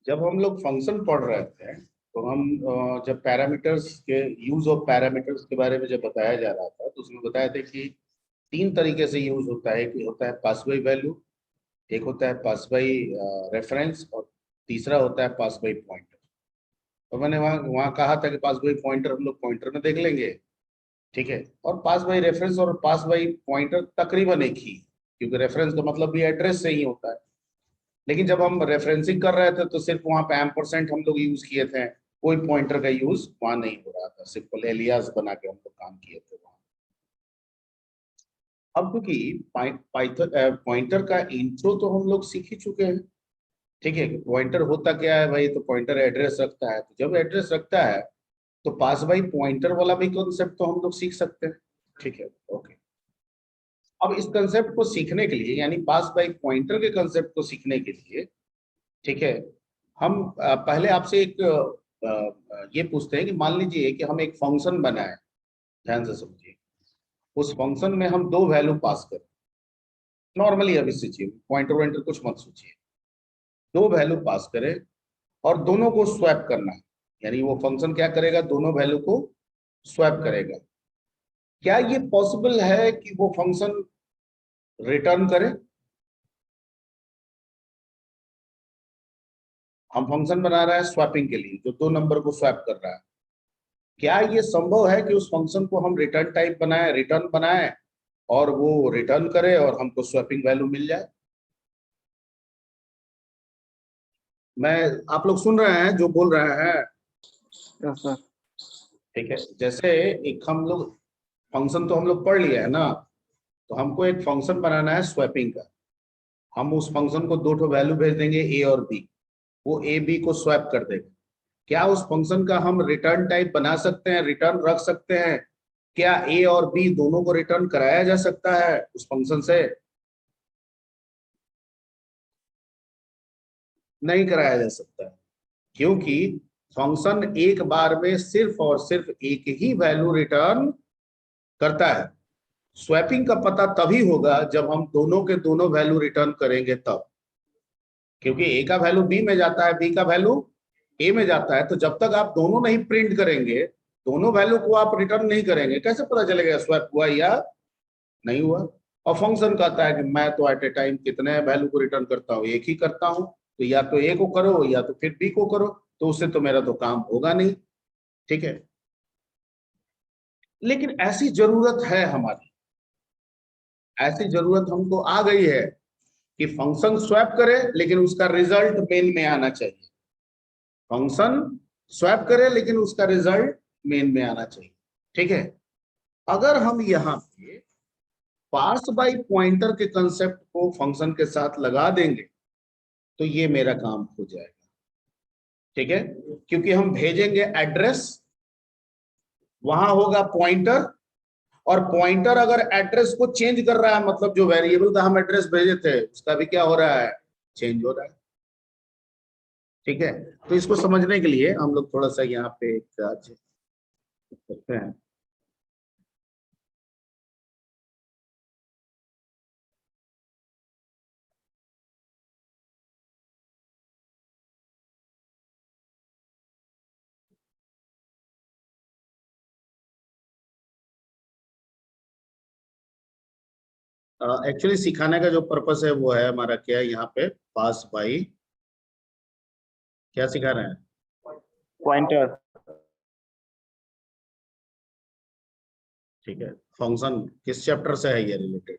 जब हम लोग फंक्शन पढ़ रहे थे तो हम जब पैरामीटर्स के यूज ऑफ पैरामीटर्स के बारे में जब बताया जा रहा था तो उसमें बताया था कि तीन तरीके से यूज होता है। कि होता है पास बाई वैल्यू, एक होता है पास बाई रेफरेंस, और तीसरा होता है पास बाई पॉइंटर। तो मैंने वहाँ वहाँ कहा था कि पास बाई पॉइंटर हम लोग पॉइंटर में देख लेंगे, ठीक है। और पास बाई रेफरेंस और पास बाई पॉइंटर तकरीबन एक ही, क्योंकि रेफरेंस का मतलब भी एड्रेस से ही होता है। लेकिन जब हम रेफरेंसिंग कर रहे थे तो सिर्फ वहां पे एम्परसेंट हम लोग यूज किए थे, कोई पॉइंटर का यूज वहां नहीं हो रहा था, सिंपल एलियास बना के हम लोग काम किए थे वहां। अब क्योंकि पॉइंटर का इंट्रो तो हम लोग सीख ही चुके हैं, ठीक है। पॉइंटर होता क्या है भाई, तो पॉइंटर एड्रेस रखता है। तो जब एड्रेस रखता है तो पास बाई पॉइंटर वाला भी कॉन्सेप्ट तो हम लोग सीख सकते हैं, ठीक है। ओके, अब इस कंसेप्ट को सीखने के लिए, यानी पास बाई पॉइंटर के कंसेप्ट को सीखने के लिए, ठीक है, हम पहले आपसे एक ये पूछते हैं कि मान लीजिए कि हम एक फंक्शन बनाए, ध्यान से समझिए। उस फंक्शन में हम दो वैल्यू पास करें, नॉर्मली अभी सोचिए, पॉइंटर वॉइंटर कुछ मत सोचिए। दो वैल्यू पास करें और दोनों को स्वैप करना है, यानी वो फंक्शन क्या करेगा, दोनों वैल्यू को स्वैप करेगा। क्या ये पॉसिबल है कि वो फंक्शन रिटर्न करे? हम फंक्शन बना रहे हैं स्वैपिंग के लिए, जो दो नंबर को स्वैप कर रहा है। क्या ये संभव है कि उस फंक्शन को हम रिटर्न टाइप बनाए, रिटर्न बनाए, और वो रिटर्न करे और हमको स्वैपिंग वैल्यू मिल जाए? मैं, आप लोग सुन रहे हैं जो बोल रहे हैं? Yes sir. ठीक है, जैसे एक हम लोग फंक्शन तो हम लोग पढ़ लिया है ना, तो हमको एक फंक्शन बनाना है स्वैपिंग का। हम उस फंक्शन को दो ठो वैल्यू भेज देंगे, ए और बी। वो ए बी को स्वैप कर देगा। क्या उस फंक्शन का हम रिटर्न टाइप बना सकते हैं, रिटर्न रख सकते हैं? क्या ए और बी दोनों को रिटर्न कराया जा सकता है उस फंक्शन से? नहीं कराया जा सकता है, क्योंकि फंक्शन एक बार में सिर्फ और सिर्फ एक ही वैल्यू रिटर्न करता है। स्वैपिंग का पता तभी होगा जब हम दोनों के दोनों वैल्यू रिटर्न करेंगे तब, क्योंकि ए का वैल्यू बी में जाता है, बी का वैल्यू ए में जाता है। तो जब तक आप दोनों नहीं प्रिंट करेंगे, दोनों वैल्यू को आप रिटर्न नहीं करेंगे, कैसे पता चलेगा स्वैप हुआ या नहीं हुआ? और फंक्शन कहता है कि मैं तो एट ए टाइम कितने वैल्यू को रिटर्न करता हूँ, एक ही करता हूँ। तो या तो ए को करो या तो फिर बी को करो, तो उससे तो मेरा तो काम होगा नहीं, ठीक है। लेकिन ऐसी जरूरत है हमारी, ऐसी जरूरत हमको आ गई है कि फंक्शन स्वैप करे लेकिन उसका रिजल्ट मेन में आना चाहिए। फंक्शन स्वैप करे लेकिन उसका रिजल्ट मेन में आना चाहिए, ठीक है। अगर हम यहाँ पे पास बाई पॉइंटर के कंसेप्ट को फंक्शन के साथ लगा देंगे तो ये मेरा काम हो जाएगा, ठीक है। क्योंकि हम भेजेंगे एड्रेस, वहां होगा पॉइंटर, और पॉइंटर अगर एड्रेस को चेंज कर रहा है, मतलब जो वेरिएबल का हम एड्रेस भेजे थे उसका भी क्या हो रहा है, चेंज हो रहा है, ठीक है। तो इसको समझने के लिए हम लोग थोड़ा सा यहाँ पे करते हैं। एक्चुअली सिखाने का जो पर्पस है वो है हमारा, क्या है यहाँ पे, पास बाई, क्या सिखा रहे हैं? पॉइंटर। ठीक है, फंक्शन किस चैप्टर से है ये रिलेटेड?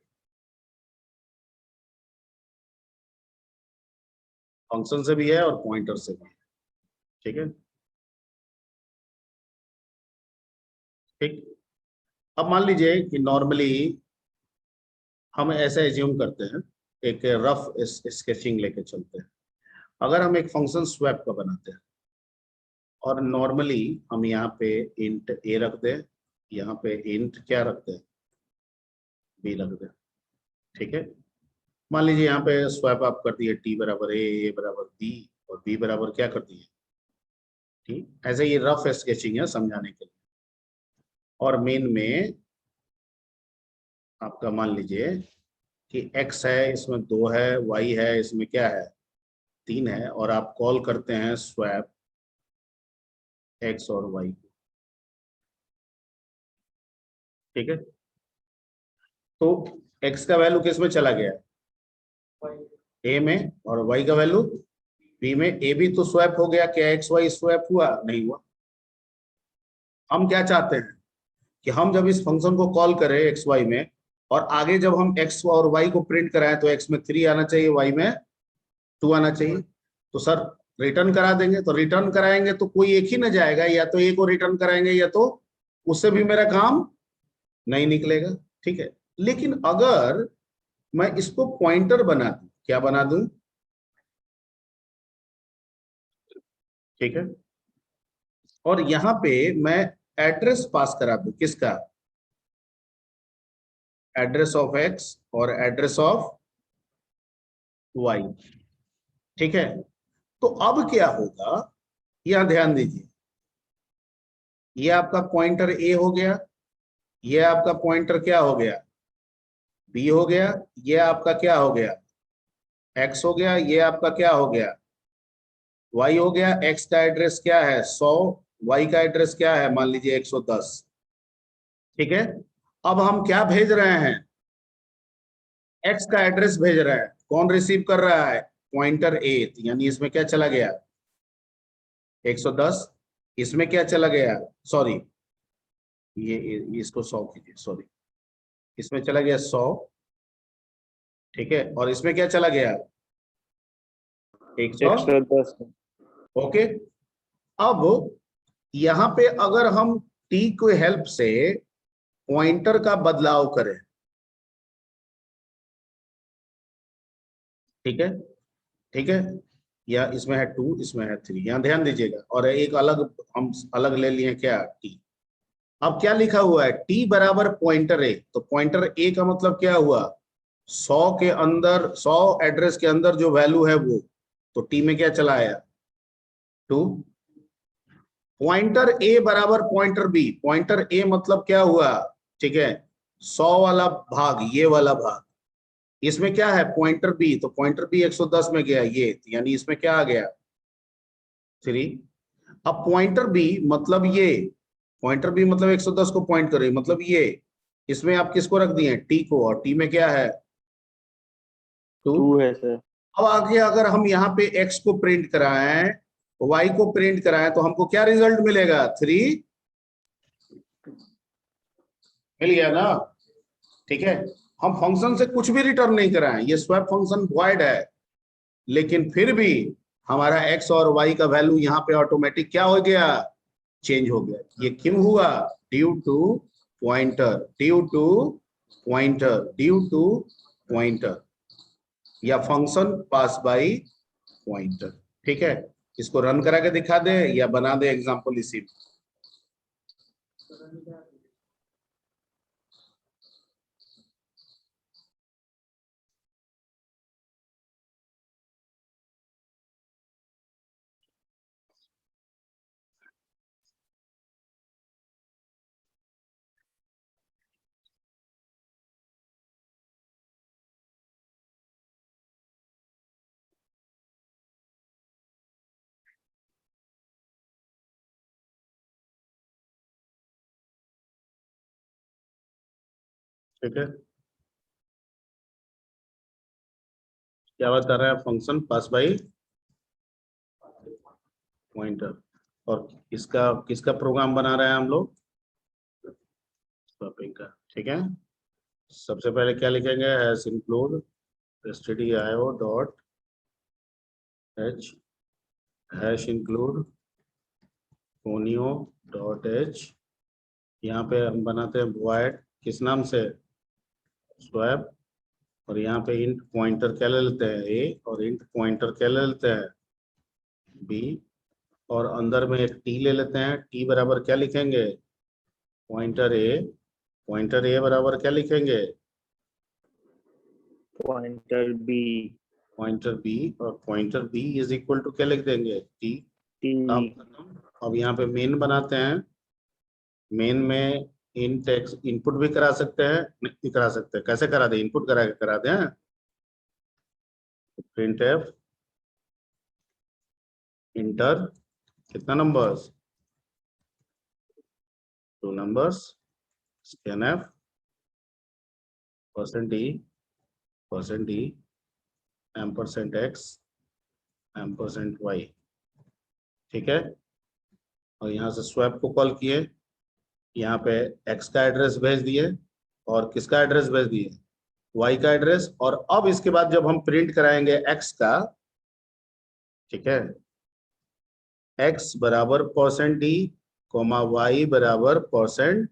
फंक्शन से भी है और पॉइंटर से भी है, ठीक है, ठीक। अब मान लीजिए कि नॉर्मली हम ऐसे एज्यूम करते हैं, एक रफ स्केचिंग लेके चलते हैं। अगर हम एक फंक्शन स्वैप का बनाते हैं और नॉर्मली हम यहाँ पे इंट ए रख दें, यहाँ पे इंट क्या रखते हैं, बी रख दें, ठीक है। मान लीजिए यहाँ पे स्वैप आप कर दिए टी बराबर ए बराबर बी, और बी बराबर क्या कर दिए, ठीक। ऐसे ये रफ स्केचिंग है समझाने के लिए। और मेन में आपका मान लीजिए कि x है, इसमें 2 है, y है, इसमें क्या है, 3 है और आप कॉल करते हैं स्वैप एक्स और वाई को, ठीक है। तो एक्स का वैल्यू किस में चला गया, ए में, और वाई का वैल्यू बी में। ए भी तो स्वैप हो गया, क्या एक्स वाई स्वैप हुआ, नहीं हुआ। हम क्या चाहते हैं कि हम जब इस फंक्शन को कॉल करें एक्स वाई में, और आगे जब हम एक्स और वाई को प्रिंट कराएं तो एक्स में 3 आना चाहिए, वाई में 2 आना चाहिए। तो सर रिटर्न करा देंगे, तो रिटर्न कराएंगे तो कोई एक ही ना जाएगा, या तो ए को रिटर्न कराएंगे या तो उससे भी मेरा काम नहीं निकलेगा, ठीक है। लेकिन अगर मैं इसको पॉइंटर बना दूं, क्या बना दूं, ठीक है, और यहां पे मैं एड्रेस पास करा दूं, किसका, एड्रेस ऑफ एक्स और एड्रेस ऑफ वाई, ठीक है। तो अब क्या होगा, यहां ध्यान दीजिए, ये आपका पॉइंटर ए हो गया, ये आपका पॉइंटर क्या हो गया, बी हो गया, ये आपका क्या हो गया, एक्स हो गया, ये आपका क्या हो गया, वाई हो गया। एक्स का एड्रेस क्या है 100, वाई का एड्रेस क्या है मान लीजिए 110, ठीक है। अब हम क्या भेज रहे हैं, एक्स का एड्रेस भेज रहा है, कौन रिसीव कर रहा है, पॉइंटर ए, यानी इसमें क्या चला गया 110, इसमें क्या चला गया, सॉरी ये इसको 100 कीजिए, सॉरी, इसमें चला गया 100, ठीक है, और इसमें क्या चला गया 100, 110। ओके। अब यहां पे अगर हम टी को हेल्प से पॉइंटर का बदलाव करें, ठीक है, ठीक है, या इसमें है 2, इसमें है 3, यहां ध्यान दीजिएगा, और एक अलग हम अलग ले लिए क्या टी। अब क्या लिखा हुआ है, टी बराबर पॉइंटर ए, तो पॉइंटर ए का मतलब क्या हुआ, 100 के अंदर, 100 एड्रेस के अंदर जो वैल्यू है वो, तो टी में क्या चला आया 2। पॉइंटर ए बराबर पॉइंटर बी, पॉइंटर ए मतलब क्या हुआ, ठीक है, 100 वाला भाग ये वाला भाग, इसमें क्या है पॉइंटर बी, तो पॉइंटर बी 110 में गया ये, यानी इसमें क्या आ गया 3। अब पॉइंटर बी मतलब ये, पॉइंटर बी मतलब 110 को पॉइंट करे, मतलब ये, इसमें आप किसको रख दिए टी को, और टी में क्या है 2। 2 है सर। अब आगे अगर हम यहाँ पे एक्स को प्रिंट कराएं, वाई को प्रिंट कराएं, तो हमको क्या रिजल्ट मिलेगा 3, मिल गया ना, ठीक है। हम फंक्शन से कुछ भी रिटर्न नहीं कराएं, ये स्वैप फंक्शन वॉइड है, लेकिन फिर भी हमारा एक्स और वाई का वैल्यू यहाँ पे ऑटोमेटिक क्या हो गया, चेंज हो गया। ये क्यों हुआ, due to pointer, due to pointer, due to pointer, या फंक्शन पास बाय पॉइंटर, ठीक है। इसको रन करा के दिखा दे या बना दे एग्जांपल इसी में। ठीक है, क्या बात कर रहे हैं, फंक्शन पास बाय पॉइंटर, और इसका किसका प्रोग्राम बना रहे हैं हम लोग, स्वैपिंग का, ठीक है। सबसे पहले क्या लिखेंगे, hash include stdio dot H, hash include conio dot H, यहाँ पे हम बनाते हैं वॉइड, किस नाम से, स्वैप, और यहाँ पे इंट पॉइंटर क्या ले लेते हैं ए, और इंट पॉइंटर क्या ले लेते हैं बी, और अंदर में एक टी ले लेते हैं, टी बराबर क्या लिखेंगे पॉइंटर ए, पॉइंटर ए बराबर क्या लिखेंगे पॉइंटर बी। पॉइंटर बी, और pointer B is equal to क्या लिख देंगे टी। टी। अब यहाँ पे मेन बनाते हैं, मेन में इन टेक्स इनपुट भी करा सकते हैं, नहीं करा सकते, कैसे करा दे, इनपुट करा के करा दें, प्रिंट एफ इंटर कितना numbers, 2 numbers, scanf %d %x %y, ठीक है। और यहाँ से स्वैप को कॉल किए, यहाँ पे x का एड्रेस भेज दिए और किसका एड्रेस भेज दिए, y का एड्रेस। और अब इसके बाद जब हम प्रिंट कराएंगे x का, ठीक है, x बराबर %d कोमा y बराबर %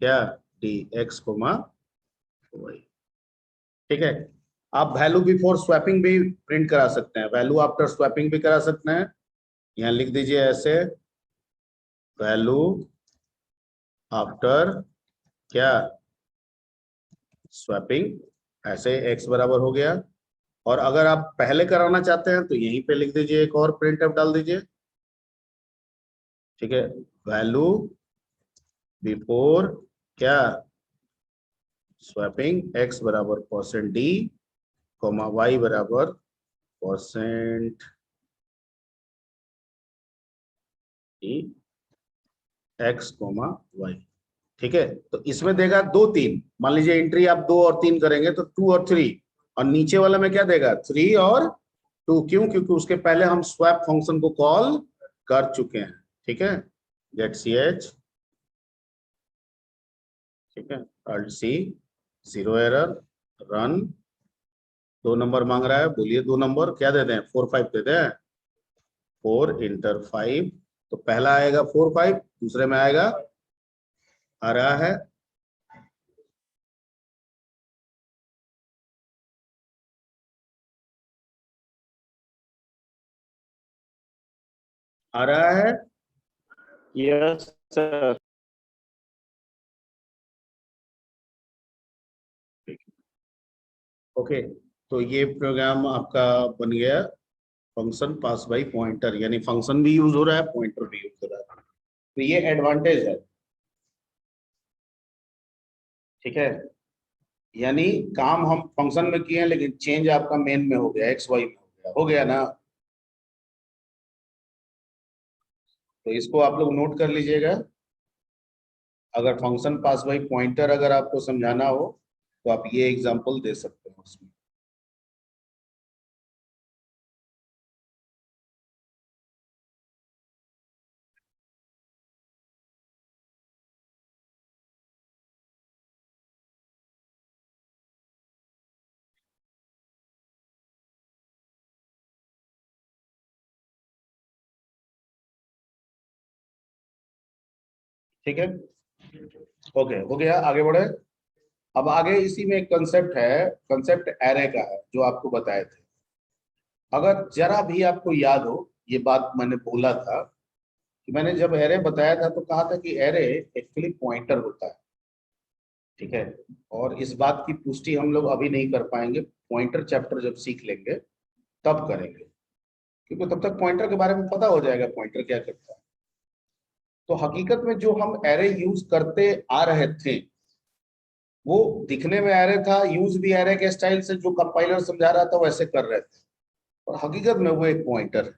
क्या d x कोमा y, ठीक है। आप वैल्यू बिफोर स्वैपिंग भी प्रिंट करा सकते हैं, वैल्यू आफ्टर स्वैपिंग भी करा सकते हैं। यहाँ लिख दीजिए ऐसे, वैल्यू आफ्टर क्या स्वैपिंग, ऐसे x बराबर हो गया। और अगर आप पहले कराना चाहते हैं तो यहीं पे लिख दीजिए, एक और प्रिंट डाल दीजिए, ठीक है। वैल्यू बिफोर क्या स्वैपिंग, x बराबर %d कोमा y बराबर %x कोमा y, ठीक है। तो इसमें देगा 2 3, मान लीजिए एंट्री आप 2 और 3 करेंगे तो 2 और 3, और नीचे वाला में क्या देगा 3 और 2, क्यों, क्योंकि उसके पहले हम स्वैप फंक्शन को कॉल कर चुके हैं, ठीक है। गेट ch, ठीक है, alt C, 0 error, run. 2 number मांग रहा है, बोलिए 2 नंबर क्या दे दें, 4 5 दे दें, 4 इंटर 5, तो पहला आएगा 4 5, दूसरे में आएगा, आ रहा है आ रहा है यस सर। ओके। तो ये प्रोग्राम आपका बन गया, फंक्शन पास बाय पॉइंटर, यानी फंक्शन भी यूज हो रहा है, पॉइंटर भी यूज हो रहा है। तो ये एडवांटेज है, ठीक है। यानी काम हम फंक्शन में किए हैं लेकिन चेंज आपका मेन में हो गया, एक्स वाई में हो गया ना। तो इसको आप लोग नोट कर लीजिएगा, अगर फंक्शन पास बाय पॉइंटर अगर आपको समझाना हो तो आप ये एग्जांपल दे सकते हो उसमें। ठीक है, ओके, हो गया, आगे बढ़े। अब आगे इसी में एक कंसेप्ट है, कंसेप्ट एरे का है जो आपको बताए थे। अगर जरा भी आपको याद हो, ये बात मैंने बोला था कि मैंने जब एरे बताया था तो कहा था कि एरे एक्चुअली पॉइंटर होता है, ठीक है। और इस बात की पुष्टि हम लोग अभी नहीं कर पाएंगे, पॉइंटर चैप्टर जब सीख लेंगे तब करेंगे, क्योंकि तब तक पॉइंटर के बारे में पता हो जाएगा पॉइंटर क्या करता है। तो हकीकत में जो हम एरे यूज करते आ रहे थे वो दिखने में एरे था, यूज भी एरे के स्टाइल से जो कंपाइलर समझा रहा था वैसे कर रहे थे, और हकीकत में वो एक पॉइंटर है,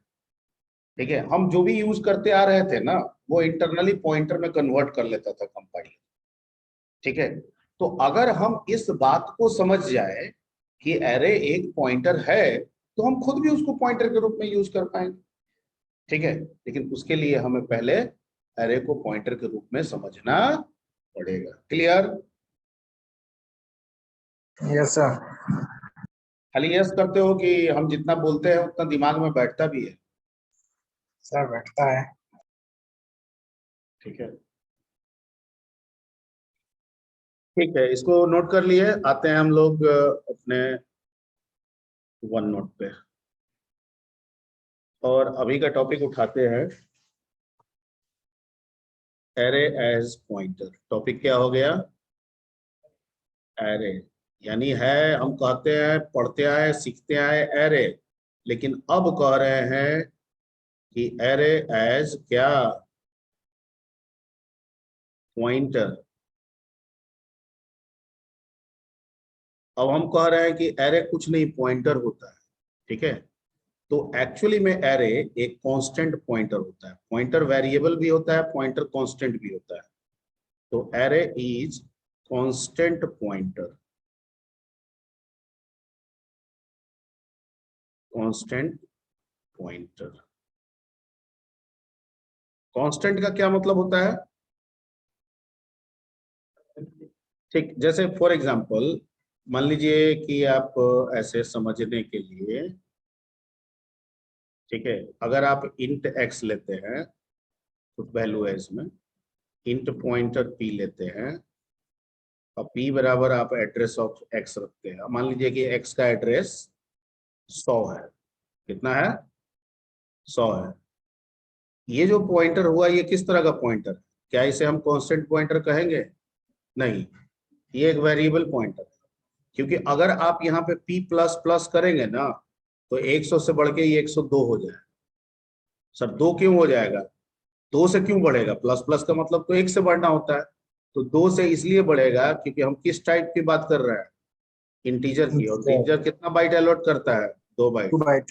ठीक है। हम जो भी यूज करते आ रहे थे ना वो इंटरनली पॉइंटर में कन्वर्ट कर लेता था कंपाइलर, ठीक है। तो अगर हम इस बात को समझ जाए कि एरे एक पॉइंटर है तो हम खुद भी उसको पॉइंटर के रूप में यूज कर पाएंगे, ठीक है। लेकिन उसके लिए हमें पहले एरे को पॉइंटर के रूप में समझना पड़ेगा। क्लियर? Yes sir. खाली यस करते हो कि हम जितना बोलते हैं उतना दिमाग में बैठता भी है? सर बैठता है। ठीक है, ठीक है, इसको नोट कर लिए, आते हैं हम लोग अपने वन नोट पे और अभी का टॉपिक उठाते हैं, एरे एज पॉइंटर। टॉपिक क्या हो गया, एरे, यानी है, हम कहते हैं पढ़ते आए सीखते आए एरे, लेकिन अब कह रहे हैं कि एरे एज क्या, पॉइंटर। अब हम कह रहे हैं कि एरे कुछ नहीं पॉइंटर होता है, ठीक है। तो एक्चुअली में एरे एक कांस्टेंट पॉइंटर होता है, पॉइंटर वेरिएबल भी होता है, पॉइंटर कांस्टेंट भी होता है। तो array is constant pointer, constant pointer. Constant का क्या मतलब होता है? ठीक, जैसे फॉर एग्जांपल मान लीजिए कि आप ऐसे समझने के लिए, ठीक है, अगर आप इंट एक्स लेते हैं, कुछ वैल्यू है इसमें, इंट पॉइंटर पी लेते हैं और पी बराबर आप एड्रेस ऑफ एक्स रखते हैं। मान लीजिए कि एक्स का एड्रेस 100 है। कितना है? 100 है। ये जो पॉइंटर हुआ ये किस तरह का पॉइंटर? क्या इसे हम कांस्टेंट पॉइंटर कहेंगे? नहीं, ये एक वेरिएबल पॉइंटर है। क्योंकि अगर आप यहाँ पे p प्लस प्लस करेंगे ना, तो 100 से बढ़ के ये 102 हो जाएगा। सर 2 क्यों हो जाएगा? 2 से क्यों बढ़ेगा? प्लस प्लस का मतलब तो 1 से बढ़ना होता है। तो 2 से इसलिए बढ़ेगा क्योंकि हम किस टाइप की बात कर रहे हैं? इंटीजर की। और इंटीजर कितना बाइट अलॉट करता है? 2 बाइट। 2 बाइट।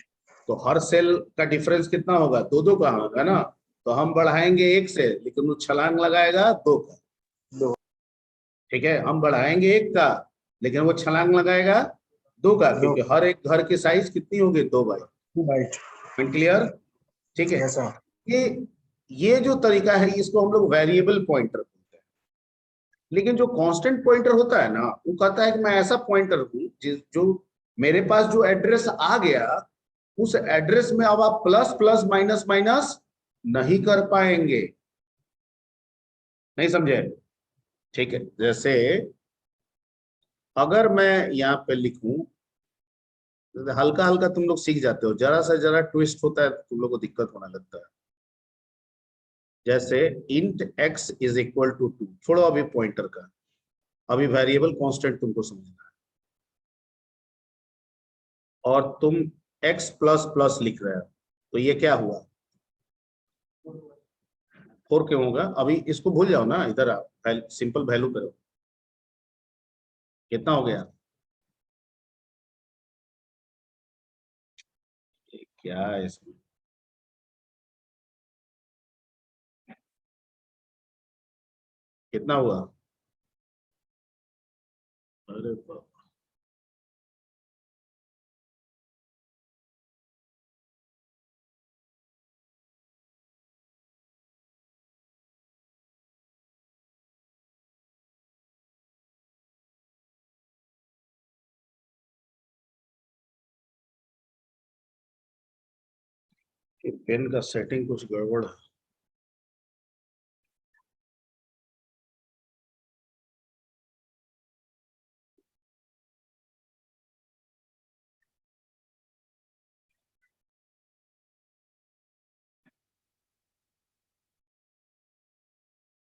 तो हर सेल का डिफरेंस कितना होगा? 2 का होगा ना। तो हम बढ़ाएंगे 1 से, लेकिन वो छलांग लगाएगा 2 का। 2। ठीक है, हम बढ़ाएंगे 1 का, लेकिन वो छलांग लगाएगा 2 का, क्योंकि हर एक घर की साइज कितनी होगी? 2 बाइट। 2 बाइट। Point clear? ठीक है। Yes sir. ये ये जो तरीका है इसको हम लोग वेरिएबल पॉइंटर बोलते हैं। लेकिन जो कांस्टेंट पॉइंटर होता है ना, वो कहता है कि मैं ऐसा पॉइंटर हूं जो मेरे पास जो एड्रेस आ गया, उस एड्रेस में अब आप प्लस प्लस माइनस माइनस नहीं कर पाएंगे। नहीं समझे? ठीक है, जैसे अगर मैं यहाँ पे लिखूं, हल्का हल्का तुम लोग सीख जाते हो, जरा से जरा ट्विस्ट होता है तो तुम लोग को दिक्कत होने लगता है। जैसे int x is equal to 2, छोड़ो अभी पॉइंटर का, अभी वेरिएबल कांस्टेंट तुमको समझना है। और तुम x प्लस प्लस लिख रहे हो, तो ये क्या हुआ? 4 क्यों होगा? अभी इसको भूल जाओ ना, इधर आओ, सिंपल वैल्यू करो। कितना हो गया? क्या है इसमें? कितना हुआ? अरे बाप, पेन का सेटिंग कुछ गड़बड़ है।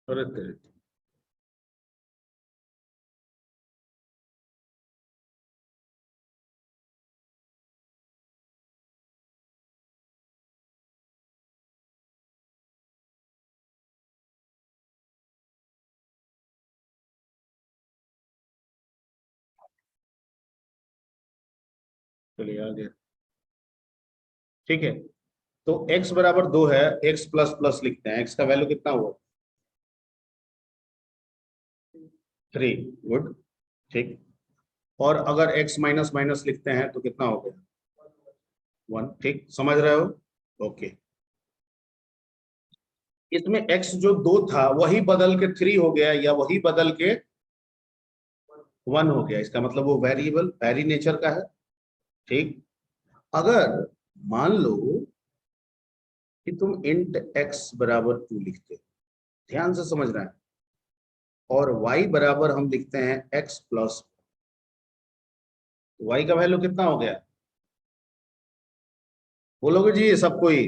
अरे तेरे, चलिए आ गया। ठीक है, तो x बराबर 2 है, x प्लस प्लस लिखते हैं, x का वैल्यू कितना हुआ? 3। गुड। ठीक। और अगर x माइनस माइनस लिखते हैं तो कितना हो गया? 1। ठीक, समझ रहे हो? ओके। इसमें x जो 2 था वही बदल के 3 हो गया, या वही बदल के 1 हो गया। इसका मतलब वो वेरिएबल वेरी नेचर का है। ठीक। अगर मान लो कि तुम इंट x बराबर 2 लिखते, ध्यान से समझना है, और y बराबर हम लिखते हैं x प्लस, y का वैल्यू कितना हो गया? बोलोगे जी सब कोई?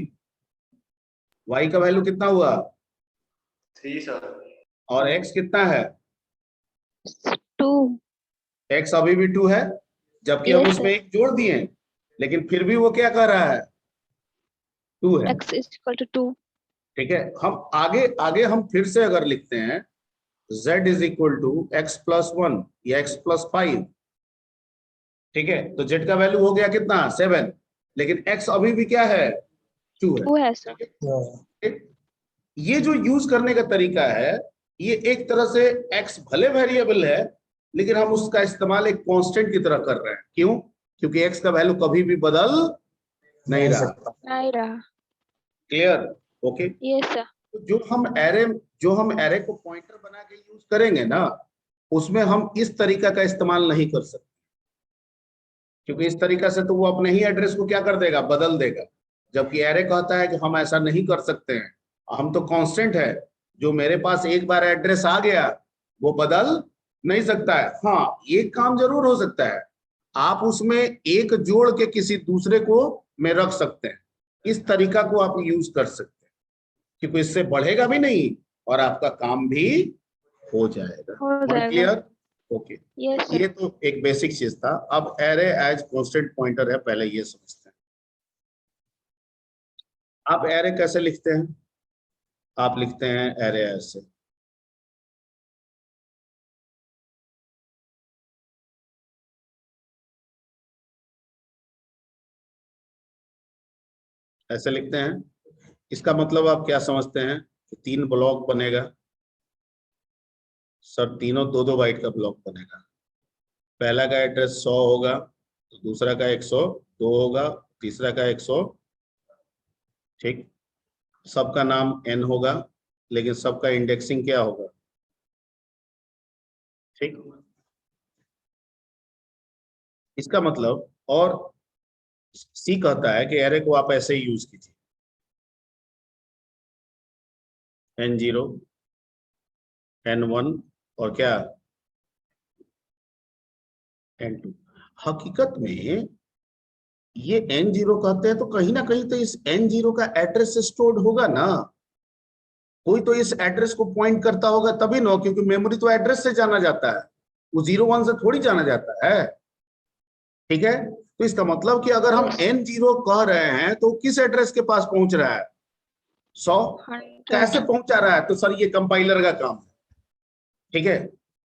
y का वैल्यू कितना हुआ? 3 सर। और x कितना है? 2। x अभी भी 2 है, जबकि हम Yes, उसमें sir. एक जोड़ दिए, लेकिन फिर भी वो क्या कर रहा है? 2 है। X is equal to 2. ठीक है, हम आगे आगे हम फिर से अगर लिखते हैं z is equal to x plus 1 या x प्लस 5, ठीक है, तो z का वैल्यू हो गया कितना? 7। लेकिन x अभी भी क्या है, 2 है। 2 है सर। ठीक है? ये जो यूज करने का तरीका है, ये एक तरह से x भले वेरिएबल है, लेकिन हम उसका इस्तेमाल एक कांस्टेंट की तरह कर रहे हैं। क्यों? क्योंकि x का वैल्यू कभी भी बदल नहीं रहा। नहीं रहा। क्लियर? ओके। Yes sir. तो जो हम एरे को पॉइंटर बना के यूज करेंगे ना, उसमें हम इस तरीका का इस्तेमाल नहीं कर सकते, क्योंकि इस तरीका से तो वो अपने ही एड्रेस को क्या कर देगा, बदल देगा। जबकि एरे कहता है कि हम ऐसा नहीं कर सकते हैं, हम तो कांस्टेंट है, जो मेरे पास एक बार एड्रेस आ गया वो बदल नहीं सकता है। हाँ, एक काम जरूर हो सकता है, आप उसमें एक जोड़ के किसी दूसरे को में रख सकते हैं। इस तरीका को आप यूज कर सकते हैं, क्योंकि इससे बढ़ेगा भी नहीं और आपका काम भी हो जाएगा। हो जाएगा। क्लियर? ओके। यस ये सर। तो एक बेसिक चीज था। अब एरे एज कांस्टेंट पॉइंटर है, पहले ये समझते हैं। आप एरे कैसे लिखते हैं? आप लिखते हैं एरे ऐसे, ऐसे लिखते हैं। इसका मतलब आप क्या समझते हैं कि 3 ब्लॉक बनेगा सर, तीनों 2-2 बाइट का ब्लॉक बनेगा। पहला का एड्रेस 100 होगा, तो दूसरा का 102 होगा, तीसरा का 100। ठीक। सबका नाम n होगा, लेकिन सबका इंडेक्सिंग क्या होगा? ठीक। इसका मतलब, और सी कहता है कि एरे को आप ऐसे ही यूज कीजिए, n0 n1 और क्या, n2। हकीकत में ये n0 कहते हैं, तो कहीं ना कहीं तो इस n0 का एड्रेस स्टोर्ड होगा ना, कोई तो इस एड्रेस को पॉइंट करता होगा तभी ना, क्योंकि मेमोरी तो एड्रेस से जाना जाता है, वो 0-1 से थोड़ी जाना जाता है। ठीक है? तो इसका मतलब कि अगर हम n0 कह रहे हैं तो किस एड्रेस के पास पहुंच रहा है, 100। 100। कैसे पहुंचा रहा है? तो सर ये कंपाइलर का काम है। ठीक है?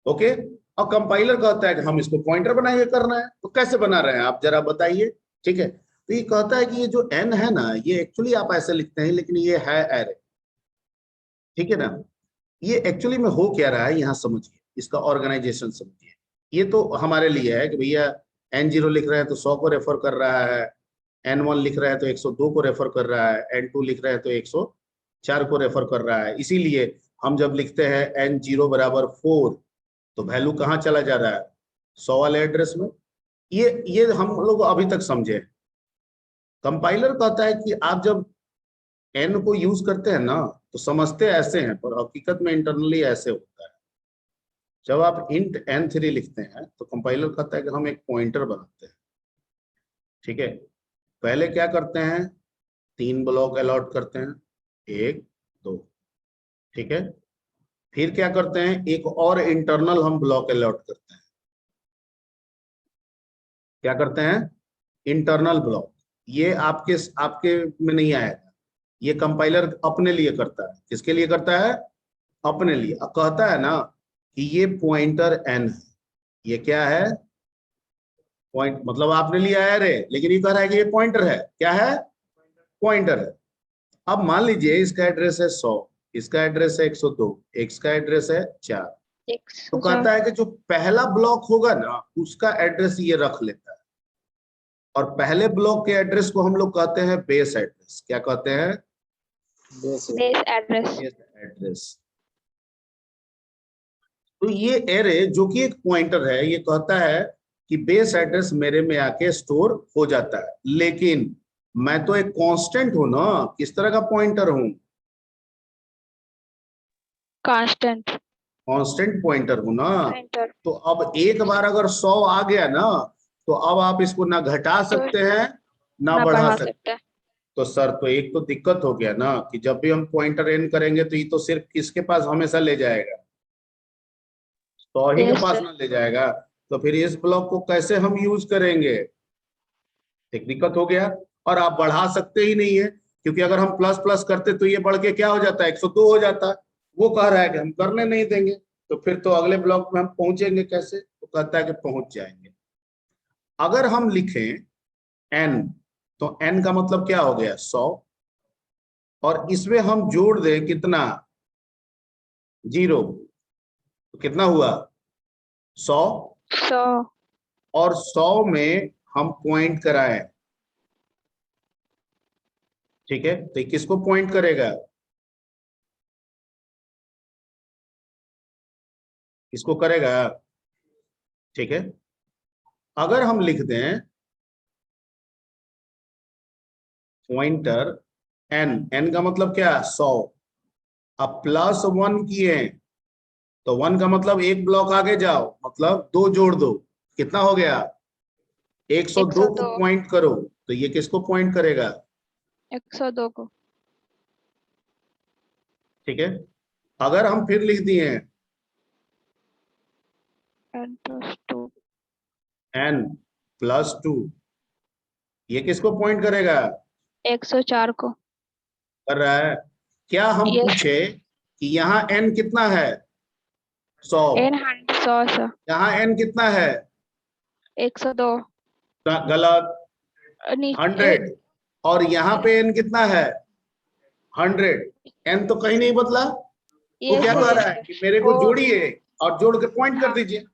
ओके। और कंपाइलर कहता है कि हम इसको पॉइंटर बना के करना है, तो कैसे बना रहे हैं आप जरा बताइए। ठीक है? तो ये कहता है कि ये जो n है ना, ये एक्चुअली आप ऐसे लिखते हैं, लेकिन ये है एरे। ठीक है ना? ये एक्चुअली में हो क्या रहा है यहाँ समझिए, इसका ऑर्गेनाइजेशन समझिए। ये तो हमारे लिए है कि भैया n0 लिख रहे हैं तो 100 को रेफर कर रहा है, n1 लिख रहा है तो 102 को रेफर कर रहा है, n2 लिख रहा है तो 104 को रेफर कर रहा है। इसीलिए हम जब लिखते हैं n0 बराबर 4, तो वैल्यू कहाँ चला जा रहा है, 100 वाले एड्रेस में। ये हम लोग अभी तक समझे। कंपाइलर कहता है कि आप जब n को यूज करते हैं ना, तो समझते ऐसे हैं, पर हकीकत में इंटरनली ऐसे होता है। जब आप इंट n3 लिखते हैं तो कंपाइलर कहता है कि हम एक पॉइंटर बनाते हैं। ठीक है? पहले क्या करते हैं, 3 ब्लॉक अलॉट करते हैं, 1 2। ठीक है? फिर क्या करते हैं, एक और इंटरनल हम ब्लॉक अलॉट करते हैं। क्या करते हैं, इंटरनल ब्लॉक। ये आपके आपके में नहीं आएगा, ये कंपाइलर अपने लिए करता है। किसके लिए करता है? अपने लिए। अब कहता है ना कि ये पॉइंटर n है। ये क्या है, पॉइंट, मतलब आपने लिया है रे, लेकिन ये कह रहा है कि ये पॉइंटर है। क्या है? पॉइंटर है। अब मान लीजिए इसका एड्रेस है 100, इसका एड्रेस है 102, इसका एड्रेस है 4। तो 104। कहता है कि जो पहला ब्लॉक होगा ना, उसका एड्रेस ये रख लेता है। और पहले ब्लॉक के एड्रेस को हम लोग कहते हैं बेस एड्रेस। क्या कहते हैं? Base address. Base address. तो ये एरे जो कि एक पॉइंटर है, ये कहता है कि बेस एड्रेस मेरे में आके स्टोर हो जाता है, लेकिन मैं तो एक कांस्टेंट हूं ना, किस तरह का पॉइंटर हूं, कांस्टेंट कांस्टेंट पॉइंटर हूं ना। पॉइंटर। तो अब एक बार अगर 100 आ गया ना, तो अब आप इसको ना घटा तो सकते हैं ना ना बढ़ा बढ़ा सकते। सकते हैं। तो सर, तो एक तो दिक्कत हो गया ना कि जब भी हम पॉइंटर एन करेंगे तो ये तो सिर्फ किसके पास हमेशा ले जाएगा, 100 ही के यस पास सर। ना ले जाएगा। तो फिर इस ब्लॉक को कैसे हम यूज करेंगे, एक दिक्कत हो गया। और आप बढ़ा सकते ही नहीं है, क्योंकि अगर हम प्लस प्लस करते तो ये बढ़ के क्या हो जाता है, 102 हो जाता है। वो कह रहा है कि हम करने नहीं देंगे, तो फिर तो अगले ब्लॉक में हम पहुंचेंगे कैसे? तो कहता है कि पहुंच जाएंगे। अगर हम लिखें n तो n का मतलब क्या हो गया 100, और इसमें हम जोड़ दें कितना 0, तो कितना हुआ 100, 100 और 100 में हम पॉइंट कराएं, ठीक है, तो ये किसको पॉइंट करेगा, इसको करेगा, ठीक है। अगर हम लिख दें पॉइंटर n का मतलब क्या 100, अब +1 किए, तो 1 का मतलब एक ब्लॉक आगे जाओ, मतलब 2 जोड़ दो, कितना हो गया 102 को 102 पॉइंट करो, तो ये किसको पॉइंट करेगा, 102 को। ठीक है। अगर हम फिर लिख दिए n+2 n+2, ये किसको पॉइंट करेगा, 104 को। कर रहा है। क्या हम यस पूछे कि यहाँ n कितना है 100, n 100 सर। यहाँ n कितना है, 102 गलत, नीचे 100, और यहाँ पे n कितना है 100, n तो कहीं नहीं बदला। वो यस क्या कह सर रहा है कि मेरे को वो जोड़िए और जोड़ के पॉइंट कर हाँ दीजिए,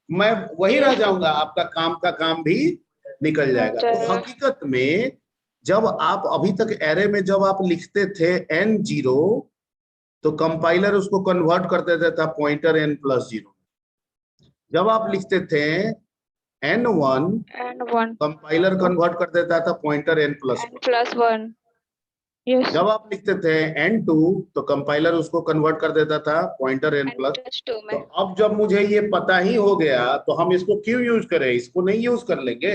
मैं वही रह यस जाऊंगा, आपका काम का काम भी निकल जाएगा। तो जरूर। हकीकत में जब आप अभी तक एरे में जब आप लिखते थे n0, तो कंपाइलर उसको कन्वर्ट कर देता था पॉइंटर n+0। जब आप लिखते थे n1, n1 कंपाइलर कन्वर्ट कर देता था पॉइंटर n+1। n+1 यस जब आप लिखते थे n2, तो कंपाइलर उसको कन्वर्ट कर देता था पॉइंटर n+। n+2 तो में। अब जब मुझे ये पता ही हो गया, तो हम इसको क्यों यूज करें, इसको नहीं यूज कर लेंगे,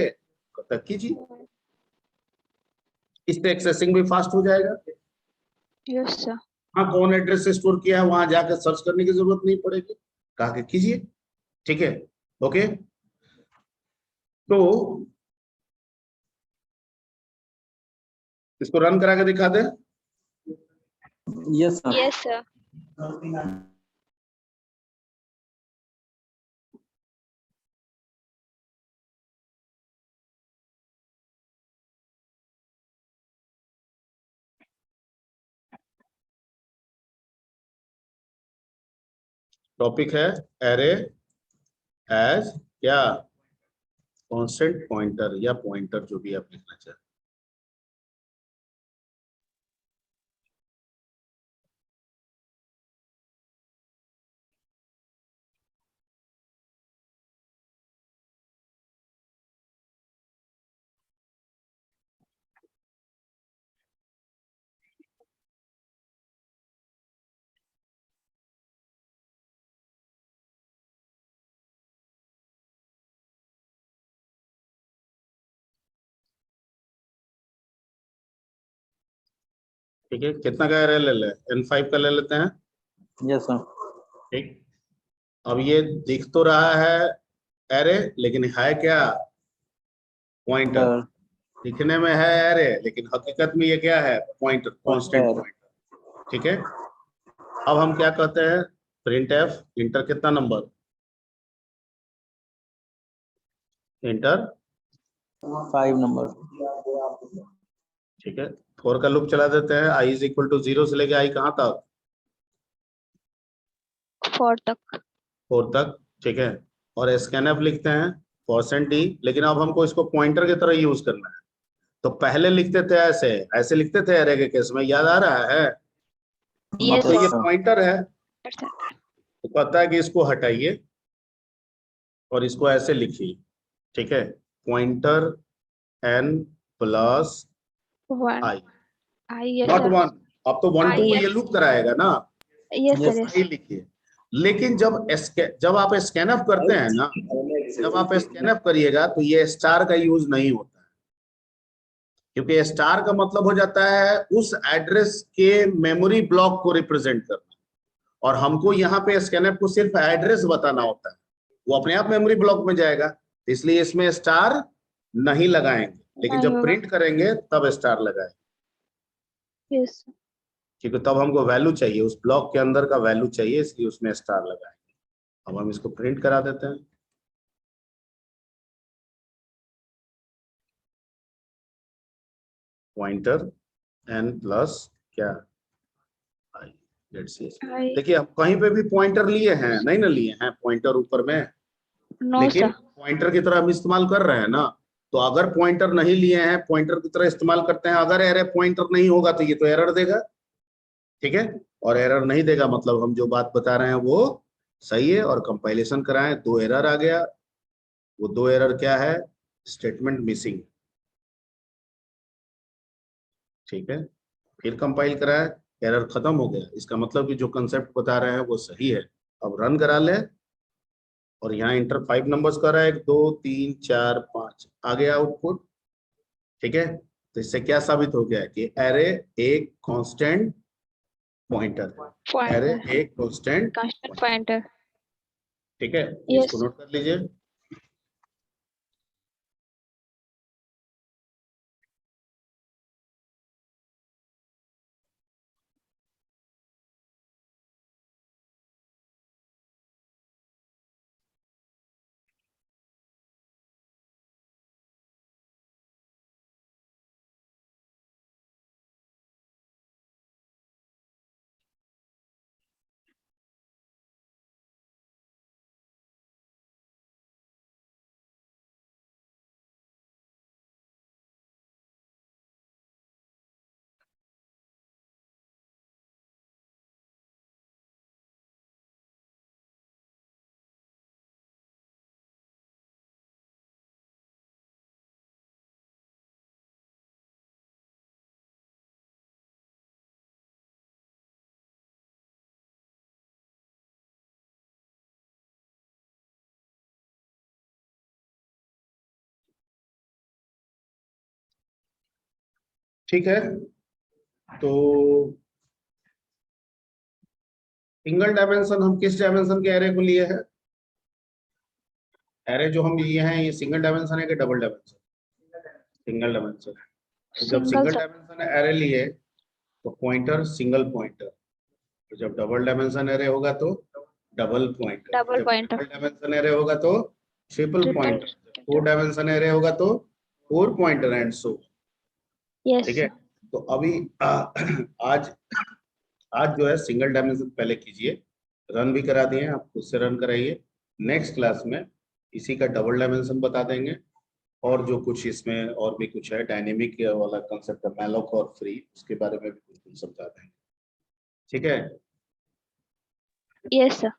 तक कीजिए, इससे एक्सेसिंग भी फास्ट हो जाएगा। Yes sir. हाँ, कौन एड्रेस से स्टोर किया है वहां जाकर सर्च करने की जरूरत नहीं पड़ेगी, कहा के कीजिए, ठीक है। ओके, तो इसको रन करा के दिखा दे। Yes sir. Yes sir. Topic है एरे एज क्या कांस्टेंट पॉइंटर, या पॉइंटर जो भी आप लिखना चाहें। ठीक है, कितना का एरे ले ले, n5 का ले लेते हैं, यस सर। ठीक। अब ये दिख तो रहा है एरे, लेकिन है क्या पॉइंटर, सर दिखने में है एरे, लेकिन हकीकत में ये क्या है पॉइंटर, कांस्टेंट पॉइंटर। पॉइंटर, ठीक है। अब हम क्या कहते हैं, प्रिंट एफ इंटर कितना नंबर, इंटर 5 नंबर। ठीक है। 4 का लूप चला देते हैं, i इज इक्वल टू 0 से लेके i कहाँ तक 4 तक। 4 तक, ठीक है। और स्कैनफ लिखते हैं %d, लेकिन अब हमको इसको पॉइंटर की तरह यूज करना है। तो पहले लिखते थे ऐसे, ऐसे लिखते थे एरे के केस में, याद आ रहा है। अब यस तो ये सर। पॉइंटर है, सर। तो कहता है कि इसको हटाइए और इसको ऐसे लिखिए, ठीक है, pointer n+i, 1 yes not sir. 1। अब तो 1 2 ये यस लूप कराएगा ना, यस यस सर सही यस। लिखिए। लेकिन जब आप स्कैनअप करते हैं ना, जब आप स्कैनअप करिएगा तो ये स्टार का यूज नहीं होता है, क्योंकि स्टार का मतलब हो जाता है उस एड्रेस के मेमोरी ब्लॉक को रिप्रेजेंट करना, और हमको यहाँ पे स्कैनअप को सिर्फ एड्रेस बताना होता है, वो अपने आप मेमोरी ब्लॉक में जाएगा, इसलिए इसमें स्टार नहीं लगाएंगे, लेकिन नहीं जब होगा। प्रिंट करेंगे तब स्टार लगाएंगे, यस क्योंकि तब हमको वैल्यू चाहिए, उस ब्लॉक के अंदर का वैल्यू चाहिए, इसलिए उसमें स्टार लगाएंगे। अब हम इसको प्रिंट करा देते हैं, पॉइंटर n प्लस क्या i, लेट्स सी। I. देखिए अब कहीं पे भी पॉइंटर लिए हैं नहीं ना, लिए हैं पॉइंटर ऊपर में, No, लेकिन sir. पॉइंटर की तरह हम इस्तेमाल कर रहे हैं ना। तो अगर पॉइंटर नहीं लिए हैं, पॉइंटर की तरह इस्तेमाल करते हैं, अगर एरे पॉइंटर नहीं होगा तो ये तो एरर देगा, ठीक है। और एरर नहीं देगा मतलब हम जो बात बता रहे हैं वो सही है। और कंपाइलेशन कराएं, 2 एरर आ गया। वो 2 एरर क्या है? स्टेटमेंट मिसिंग, ठीक है। फिर कंपाइल कराए, एरर खत्म हो गया, इसका मतलब कि जो कंसेप्ट बता रहे हैं वो सही है। अब रन करा ले, और यहाँ इंटर 5 नंबर्स कर रहा है, 1 2 3 4 5 आ गया आउटपुट, ठीक है। तो इससे क्या साबित हो गया कि एरे एक कांस्टेंट पॉइंटर है, एरे Pointer. एक कांस्टेंट, Constant pointer. ठीक है। Yes. इसको नोट कर लीजिए। ठीक है, तो सिंगल डायमेंशन हम किस डायमेंशन के एरे को लिए हैं? एरे जो हम लिए हैं ये सिंगल डायमेंशन है कि डबल डायमेंशन? Single dimension. तो जब Single, single sir. Dimension array लिए तो पॉइंटर सिंगल पॉइंटर, तो जब डबल डायमेंशन एरे होगा तो डबल पॉइंटर, Double जब pointer. ट्रिपल डायमेंशन एरे होगा तो ट्रिपल Triple. पॉइंटर, जब 4 डायमेंशन एरे होगा तो 4 पॉइंटर एंड सो, Yes, ठीक है। sir. तो अभी आज आज जो है सिंगल डायमेंशन पहले कीजिए, रन भी करा दिए हैं, आप खुद से रन कराइए। नेक्स्ट क्लास में इसी का डबल डायमेंशन बता देंगे, और जो कुछ इसमें और भी कुछ है डायनेमिक वाला कंसेप्ट है मैलोक और फ्री, उसके बारे में भी कुछ समझा देंगे, ठीक है। Yes, sir.